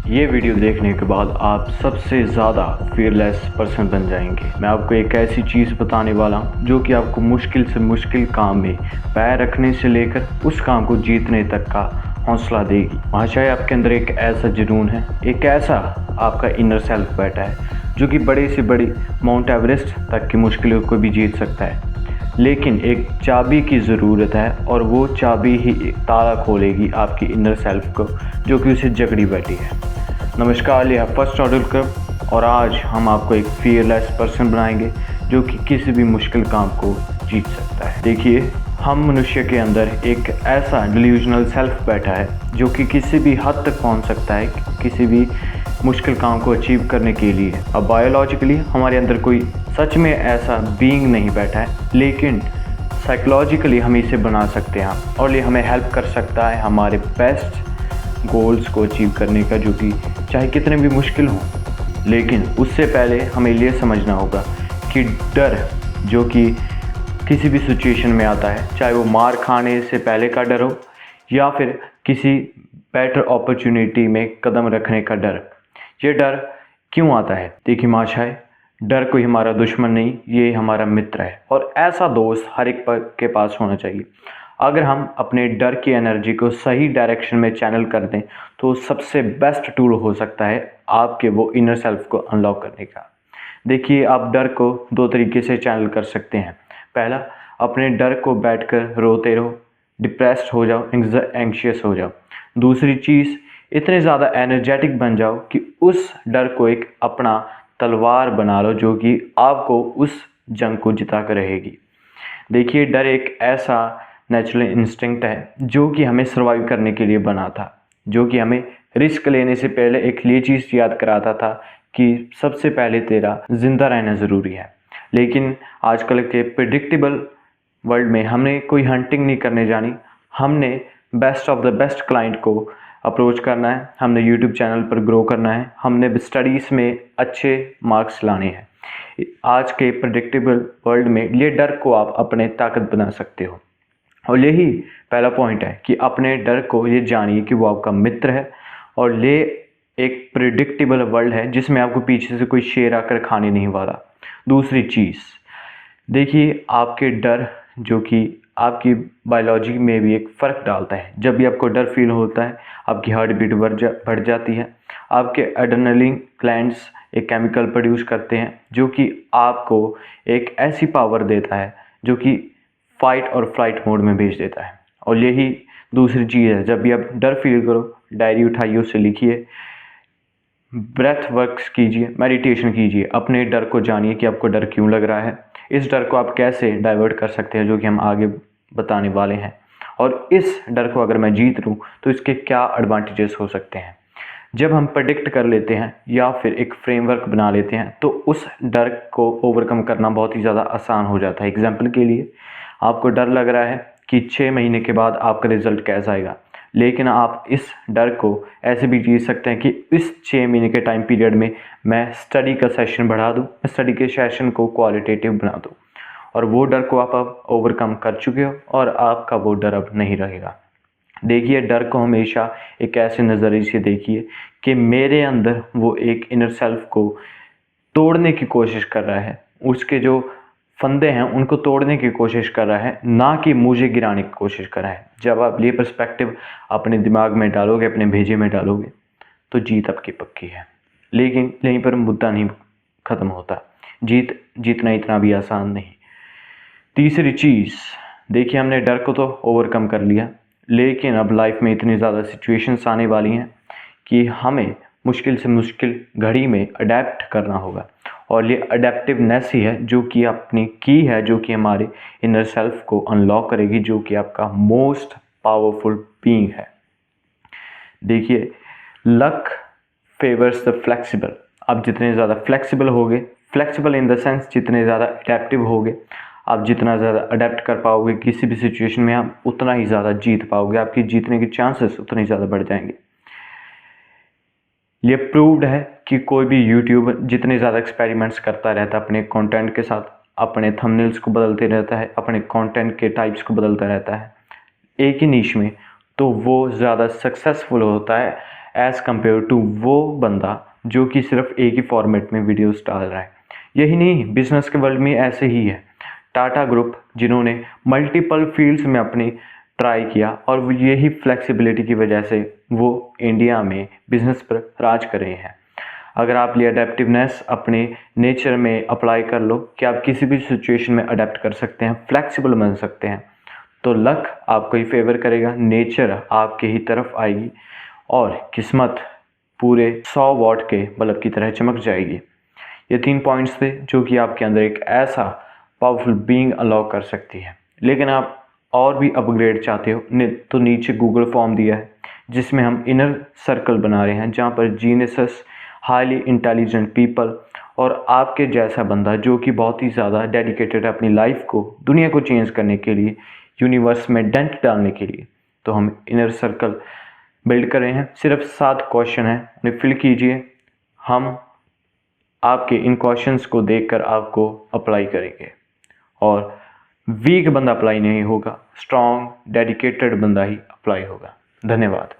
ये वीडियो देखने के बाद आप सबसे ज़्यादा फियरलेस पर्सन बन जाएंगे। मैं आपको एक ऐसी चीज़ बताने वाला हूँ जो कि आपको मुश्किल से मुश्किल काम में पैर रखने से लेकर उस काम को जीतने तक का हौसला देगी। महाशय, आपके अंदर एक ऐसा जुनून है, एक ऐसा आपका इनर सेल्फ बैठा है जो कि बड़ी से बड़ी माउंट एवरेस्ट तक की मुश्किलों को भी जीत सकता है। लेकिन एक चाबी की ज़रूरत है और वो चाबी ही ताला खोलेगी आपकी इनर सेल्फ को, जो कि उसे जकड़ी बैठी है। नमस्कार, यह फर्स्ट ऑर्डर क्लब और आज हम आपको एक फियरलेस पर्सन बनाएंगे जो कि किसी भी मुश्किल काम को जीत सकता है। देखिए, हम मनुष्य के अंदर एक ऐसा डिल्यूजनल सेल्फ बैठा है जो कि किसी भी हद तक पहुंच सकता है किसी भी मुश्किल काम को अचीव करने के लिए। अब बायोलॉजिकली हमारे अंदर कोई सच में ऐसा बीइंग नहीं बैठा है, लेकिन साइकोलॉजिकली हम इसे बना सकते हैं और ये हमें हेल्प कर सकता है हमारे बेस्ट गोल्स को अचीव करने का, जो कि चाहे कितने भी मुश्किल हों। लेकिन उससे पहले हमें ये समझना होगा कि डर जो कि किसी भी सिचुएशन में आता है, चाहे वो मार खाने से पहले का डर हो या फिर किसी बेटर अपॉर्चुनिटी में कदम रखने का डर, ये डर क्यों आता है? देखिए महाशय, डर कोई हमारा दुश्मन नहीं, ये हमारा मित्र है और ऐसा दोस्त हर एक के पास होना चाहिए। अगर हम अपने डर की एनर्जी को सही डायरेक्शन में चैनल कर दें तो सबसे बेस्ट टूल हो सकता है आपके वो इनर सेल्फ को अनलॉक करने का। देखिए, आप डर को दो तरीके से चैनल कर सकते हैं। पहला, अपने डर को बैठकर रोते रहो, डिप्रेस्ड हो जाओ, एंग्शियस हो जाओ। दूसरी चीज़, इतने ज़्यादा एनर्जेटिक बन जाओ कि उस डर को एक अपना तलवार बना लो जो कि आपको उस जंग को जिता कर रहेगी। देखिए, डर एक ऐसा नेचुरल इंस्टिंक्ट है जो कि हमें सर्वाइव करने के लिए बना था, जो कि हमें रिस्क लेने से पहले एक ये चीज़ याद कराता था कि सबसे पहले तेरा ज़िंदा रहना ज़रूरी है। लेकिन आजकल के प्रिडिक्टेबल वर्ल्ड में हमने कोई हंटिंग नहीं करने जानी, हमने best of the best client को अप्रोच करना है, हमने यूट्यूब चैनल पर ग्रो करना है, हमने स्टडीज़ में अच्छे मार्क्स लाने हैं। आज के प्रेडिक्टेबल वर्ल्ड में ये डर को आप अपने ताकत बना सकते हो और यही पहला पॉइंट है कि अपने डर को ये जानिए कि वो आपका मित्र है और ये एक प्रिडिक्टेबल वर्ल्ड है जिसमें आपको पीछे से कोई शेर आकर खाने नहीं वाला। दूसरी चीज़, देखिए, आपके डर जो कि आपकी बायोलॉजी में भी एक फ़र्क डालता है। जब भी आपको डर फील होता है, आपकी हार्ट बीट बढ़ जाती है, आपके एड्रेनलिन ग्लैंड्स एक केमिकल प्रोड्यूस करते हैं जो कि आपको एक ऐसी पावर देता है जो कि फाइट और फ्लाइट मोड में भेज देता है। और यही दूसरी चीज़ है, जब भी आप डर फील करो, डायरी उठाइए, उससे लिखिए, ब्रेथ वर्क्स कीजिए, मेडिटेशन कीजिए, अपने डर को जानिए कि आपको डर क्यों लग रहा है, इस डर को आप कैसे डाइवर्ट कर सकते हैं, जो कि हम आगे बताने वाले हैं। और इस डर को अगर मैं जीत लूँ तो इसके क्या एडवांटेजेस हो सकते हैं। जब हम प्रेडिक्ट कर लेते हैं या फिर एक फ्रेमवर्क बना लेते हैं तो उस डर को ओवरकम करना बहुत ही ज़्यादा आसान हो जाता है। एग्जाम्पल के लिए, आपको डर लग रहा है कि 6 महीने के बाद आपका रिज़ल्ट कैसा आएगा, लेकिन आप इस डर को ऐसे भी जीत सकते हैं कि इस 6 महीने के टाइम पीरियड में मैं स्टडी का सेशन बढ़ा दूँ, स्टडी के सेशन को क्वालिटेटिव बना दूँ, और वो डर को आप अब ओवरकम कर चुके हो और आपका वो डर अब नहीं रहेगा। देखिए, डर को हमेशा एक ऐसे नज़रिए से देखिए कि मेरे अंदर वो एक इनर सेल्फ को तोड़ने की कोशिश कर रहा है, उसके जो फंदे हैं उनको तोड़ने की कोशिश कर रहा है, ना कि मुझे गिराने की कोशिश कर रहा है। जब आप ये पर्सपेक्टिव अपने दिमाग में डालोगे, अपने भेजे में डालोगे, तो जीत आपकी पक्की है। लेकिन यहीं पर मुद्दा नहीं ख़त्म होता, जीतना इतना भी आसान नहीं। तीसरी चीज़, देखिए, हमने डर को तो ओवरकम कर लिया, लेकिन अब लाइफ में इतनी ज़्यादा सिचुएशंस आने वाली हैं कि हमें मुश्किल से मुश्किल घड़ी में अडेप्ट करना होगा। और ये अडेप्टिवनेस ही है जो कि अपनी की है, जो कि हमारे इनर सेल्फ को अनलॉक करेगी, जो कि आपका मोस्ट पावरफुल बीइंग है। देखिए, लक फेवर्स द फ्लेक्सिबल। आप जितने ज़्यादा फ्लेक्सिबल होगे, फ्लेक्सिबल इन द सेंस जितने ज़्यादा अडेप्टिव होगे, आप जितना ज़्यादा अडेप्ट कर पाओगे किसी भी सिचुएशन में, आप उतना ही ज़्यादा जीत पाओगे, आपकी जीतने के चांसेस उतने ही ज़्यादा बढ़ जाएंगे। ये प्रूव्ड है कि कोई भी यूट्यूबर जितने ज़्यादा एक्सपेरिमेंट्स करता रहता है अपने कंटेंट के साथ, अपने थंबनेल्स को बदलते रहता है, अपने कंटेंट के टाइप्स को बदलता रहता है एक ही नीश में, तो वो ज़्यादा सक्सेसफुल होता है एज़ कम्पेयर टू वो बंदा जो कि सिर्फ एक ही फॉर्मेट में वीडियोस डाल रहा है। यही नहीं, बिजनेस के वर्ल्ड में ऐसे ही है। टाटा ग्रुप जिन्होंने मल्टीपल फील्ड्स में अपनी ट्राई किया और यही फ्लेक्सिबिलिटी की वजह से वो इंडिया में बिजनेस पर राज कर रहे हैं। अगर आप ये अडेप्टिवनेस अपने नेचर में अप्लाई कर लो कि आप किसी भी सिचुएशन में अडेप्ट कर सकते हैं, फ्लेक्सिबल बन सकते हैं, तो लक आपको ही फेवर करेगा, नेचर आपके ही तरफ आएगी और किस्मत पूरे 100 वॉट के बल्ब की तरह चमक जाएगी। ये 3 पॉइंट्स थे जो कि आपके अंदर एक ऐसा पावरफुल बीइंग अनलॉक कर सकती है। लेकिन आप और भी अपग्रेड चाहते हो तो नीचे गूगल फॉर्म दिया है जिसमें हम इनर सर्कल बना रहे हैं, जहाँ पर जीनियस, हाईली इंटेलिजेंट पीपल और आपके जैसा बंदा जो कि बहुत ही ज़्यादा डेडिकेटेड है अपनी लाइफ को, दुनिया को चेंज करने के लिए, यूनिवर्स में डेंट डालने के लिए। तो हम इनर सर्कल बिल्ड कर रहे हैं। सिर्फ 7 क्वेश्चन हैं, उन्हें फिल कीजिए। हम आपके इन क्वेश्चंस को देखकर आपको अप्लाई करेंगे और वीक बंदा अप्लाई नहीं होगा, स्ट्रॉन्ग डेडिकेटेड बंदा ही अप्लाई होगा। धन्यवाद।